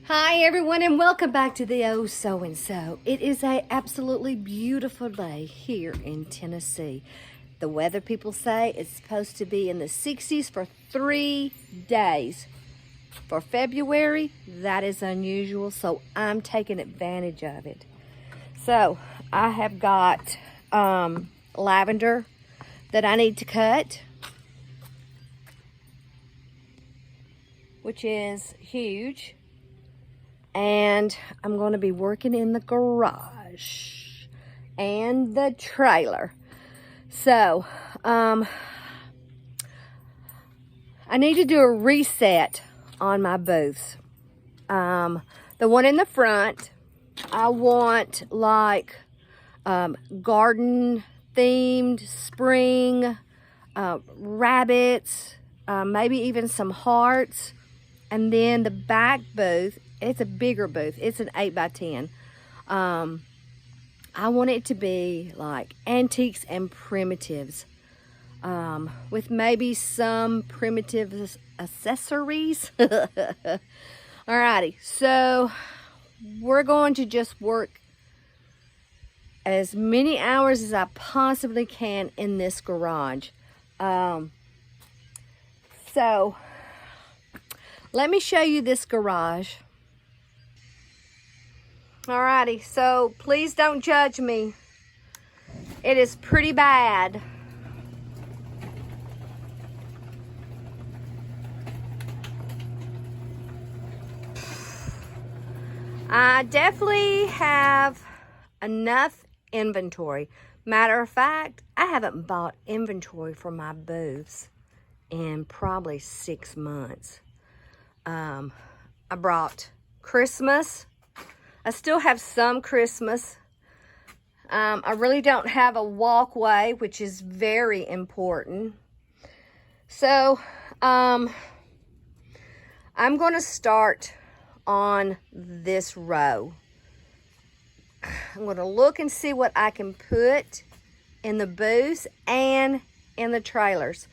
Hi everyone and welcome back to the Oh So and So. It is a absolutely beautiful day here in Tennessee. The weather people say it's supposed to be in the 60s for 3 days. For February, that is unusual, so I'm taking advantage of it. So I have got lavender that I need to cut, which is huge. And I'm going to be working in the garage and the trailer. So, I need to do a reset on my booths. The one in the front, I want like garden themed, spring, rabbits, maybe even some hearts. And then the back booth, it's a bigger booth. It's an 8x10. I want it to be like antiques and primitives, with maybe some primitive accessories. Alrighty, so we're going to just work as many hours as I possibly can in this garage. So let me show you this garage. Alrighty, so please don't judge me. It is pretty bad. I definitely have enough inventory. Matter of fact, I haven't bought inventory for my booths in probably 6 months. I brought Christmas. I still have some Christmas. I really don't have a walkway, which is very important. So, I'm going to start on this row. I'm going to look and see what I can put in the booths and in the trailers.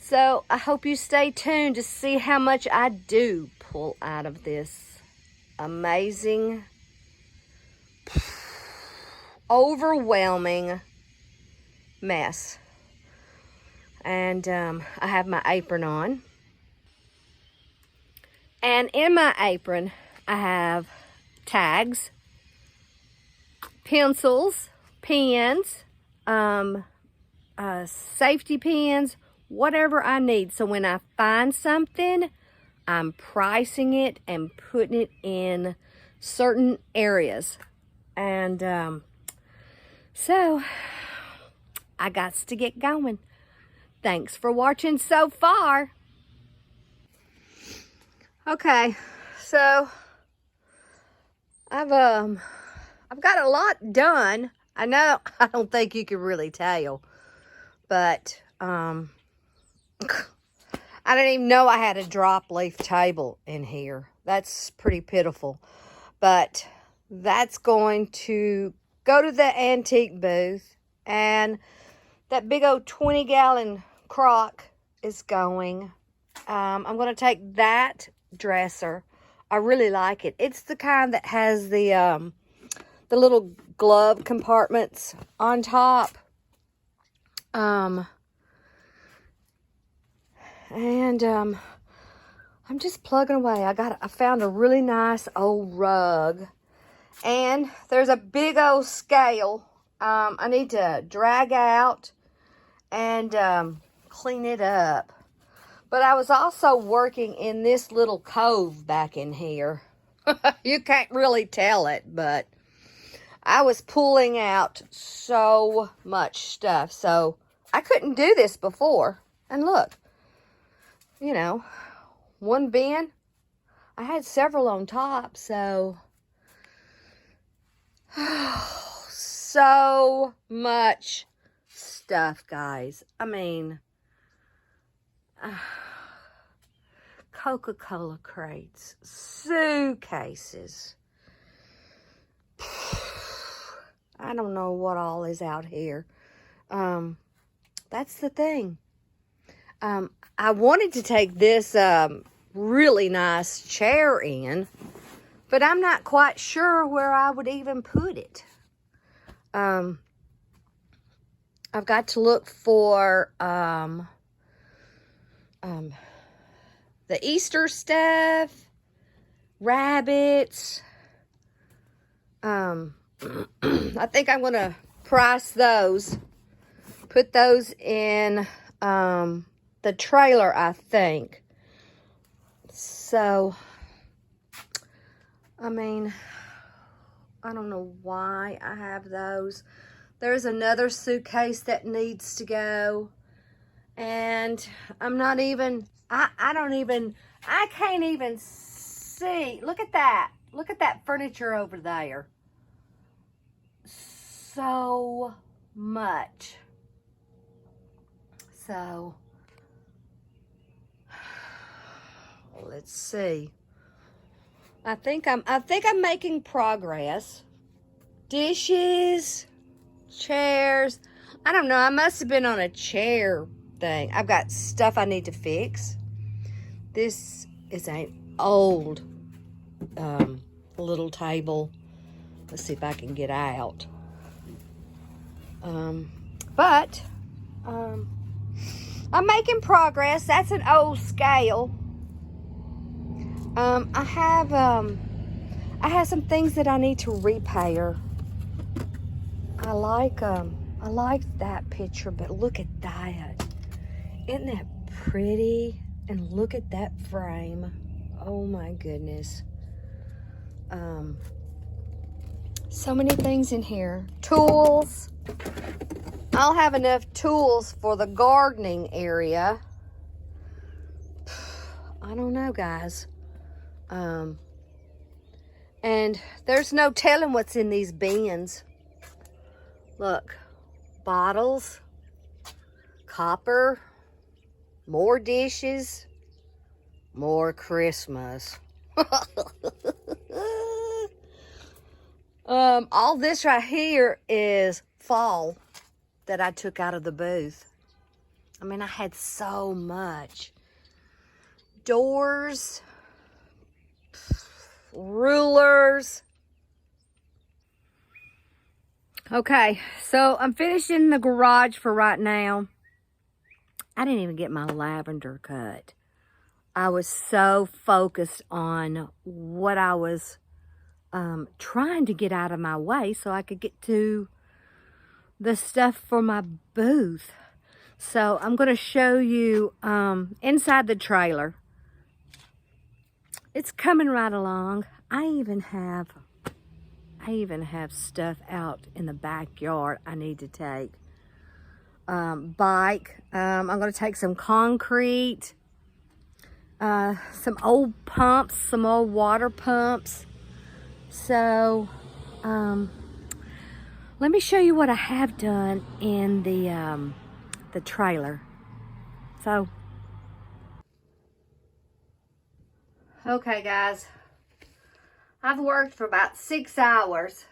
So I hope you stay tuned to see how much I do pull out of this amazing, overwhelming mess. And I have my apron on. And in my apron, I have tags, pencils, pens, safety pins, whatever I need. So when I find something, I'm pricing it and putting it in certain areas. And so I got to get going. Thanks for watching so far. Okay, so I've got a lot done. I know I don't think you can really tell, but I didn't even know I had a drop leaf table in here. That's pretty pitiful. But that's going to go to the antique booth. And that big old 20-gallon crock is going. I'm going to take that dresser. I really like it. It's the kind that has the little glove compartments on top. I'm just plugging away. I found a really nice old rug, and there's a big old scale. I need to drag out and clean it up. But I was also working in this little cove back in here. You can't really tell it, but I was pulling out so much stuff. So I couldn't do this before. And look, you know, one bin, I had several on top, so so much stuff, guys. I mean, Coca-Cola crates, suitcases. I don't know what all is out here. That's the thing. I wanted to take this really nice chair in, But I'm not quite sure where I would even put it. I've got to look for the Easter stuff, rabbits. I think I'm gonna price those, put those in the trailer, I think. So, I mean, I don't know why I have those. There's another suitcase that needs to go. And I'm not even, I can't even see. Look at that. Look at that furniture over there. So much. So, let's see. I think I'm making progress. Dishes, chairs. I don't know. I must have been on a chair thing. I've got stuff I need to fix. This is an old little table. Let's see if I can get out. But I'm making progress. That's an old scale. I have some things that I need to repair. I like that picture, but look at that. Isn't that pretty? And look at that frame. Oh my goodness. So many things in here. Tools. I'll have enough tools for the gardening area. I don't know, guys. And there's no telling what's in these bins. Look, bottles, copper, more dishes, more Christmas. All this right here is fall that I took out of the booth. I mean, I had so much. Doors, rulers. Okay, so I'm finishing the garage for right now. I didn't even get my lavender cut. I was so focused on what I was trying to get out of my way so I could get to the stuff for my booth. So I'm going to show you inside the trailer. It's coming right along. I even have stuff out in the backyard I need to take. Bike. I'm going to take some concrete, some old pumps, some old water pumps. So, let me show you what I have done in the trailer. So, okay, guys. I've worked for about 6 hours.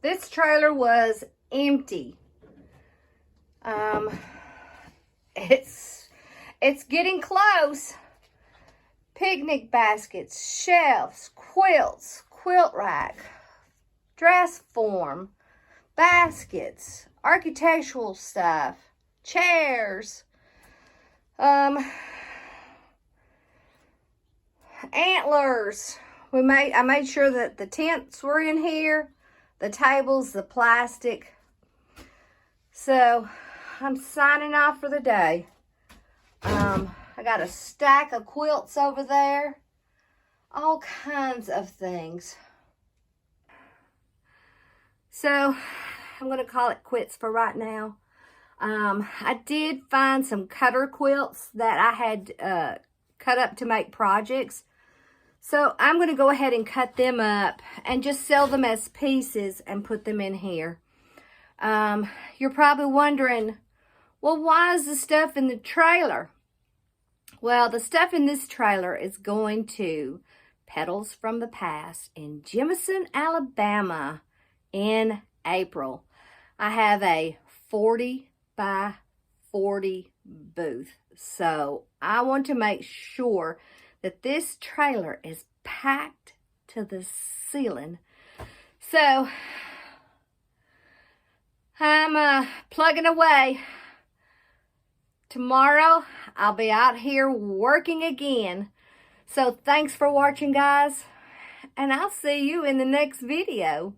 This trailer was empty. It's getting close. Picnic baskets, shelves, quilts, quilt rack, dress form, baskets, architectural stuff, chairs, antlers. I made sure that the tents were in here, the tables, the plastic. So I'm signing off for the day. I got a stack of quilts over there. All kinds of things. So I'm going to call it quits for right now. I did find some cutter quilts that I had cut up to make projects. So I'm going to go ahead and cut them up and just sell them as pieces and put them in here. You're probably wondering, well, why is the stuff in the trailer? Well, the stuff in this trailer is going to Petals from the Past in Jemison, Alabama in April. I have a 40 by 40 booth. So I want to make sure that this trailer is packed to the ceiling. So I'm plugging away. Tomorrow I'll be out here working again. So thanks for watching, guys, and I'll see you in the next video.